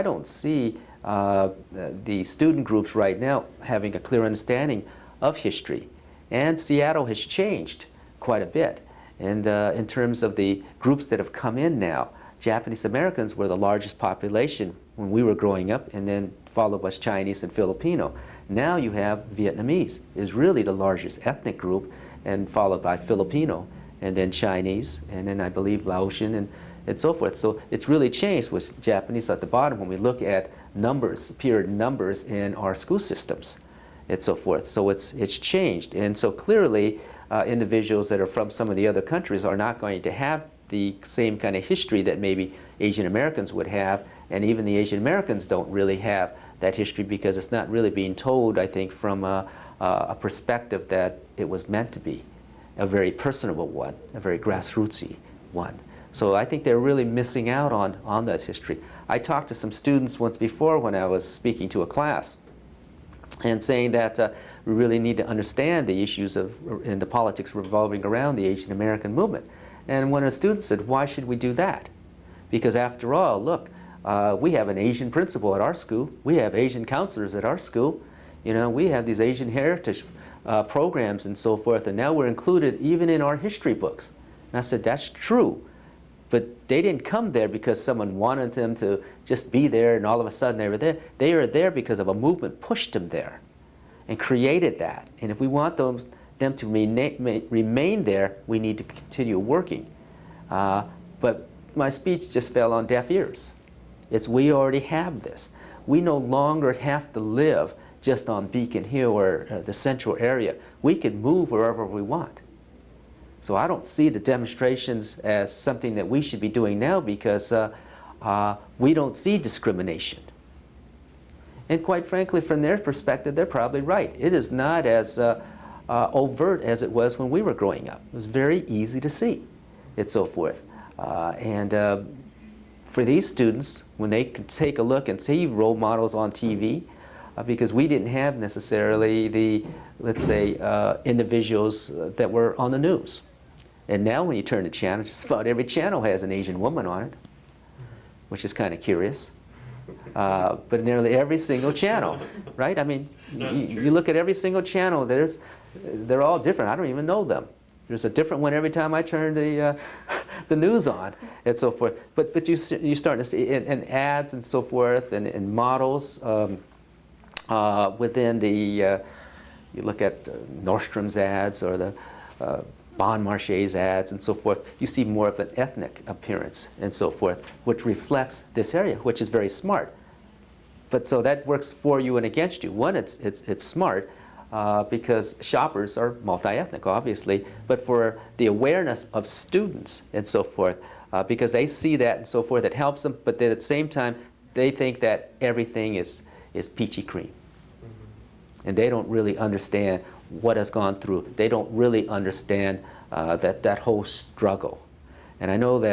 I don't see the student groups right now having a clear understanding of history. And Seattle has changed quite a bit. And in terms of the groups that have come in now, Japanese Americans were the largest population when we were growing up, and then followed by Chinese and Filipino. Now you have Vietnamese is really the largest ethnic group, and followed by Filipino, and then Chinese, and then I believe Laotian, and so forth. So it's really changed with Japanese at the bottom when we look at numbers, period numbers in our school systems, and so forth. So it's changed, and so clearly individuals that are from some of the other countries are not going to have the same kind of history that maybe Asian Americans would have, and even the Asian Americans don't really have that history because it's not really being told, I think, from a perspective that it was meant to be, a very personable one, a very grassrootsy one. So I think they're really missing out on that history. I talked to some students once before when I was speaking to a class and saying that we really need to understand the issues in the politics revolving around the Asian American movement. And one of the students said, why should we do that? Because after all, look, we have an Asian principal at our school. We have Asian counselors at our school. You know, we have these Asian heritage programs and so forth, and now we're included even in our history books. And I said, that's true. But they didn't come there because someone wanted them to just be there and all of a sudden they were there. They were there because of a movement pushed them there and created that. And if we want them to remain there, we need to continue working. But my speech just fell on deaf ears. We already have this. We no longer have to live just on Beacon Hill or the central area. We can move wherever we want. So I don't see the demonstrations as something that we should be doing now because we don't see discrimination. And quite frankly, from their perspective, they're probably right. It is not as overt as it was when we were growing up. It was very easy to see, and so forth. For these students, when they can take a look and see role models on TV, because we didn't have necessarily the, let's say, individuals that were on the news. And now when you turn the channel, just about every channel has an Asian woman on it, which is kind of curious. But nearly every single channel, right? I mean, you look at every single channel, they're all different. I don't even know them. There's a different one every time I turn the news on, and so forth. But you start to see in ads and so forth, and models within the, you look at Nordstrom's ads or the Bon Marche's ads and so forth, you see more of an ethnic appearance and so forth, which reflects this area, which is very smart. But so that works for you and against you. One, it's smart because shoppers are multi-ethnic, obviously, but for the awareness of students and so forth, because they see that and so forth, it helps them, but then at the same time, they think that everything is peachy cream. And they don't really understand what has gone through. They don't really understand that whole struggle. And I know that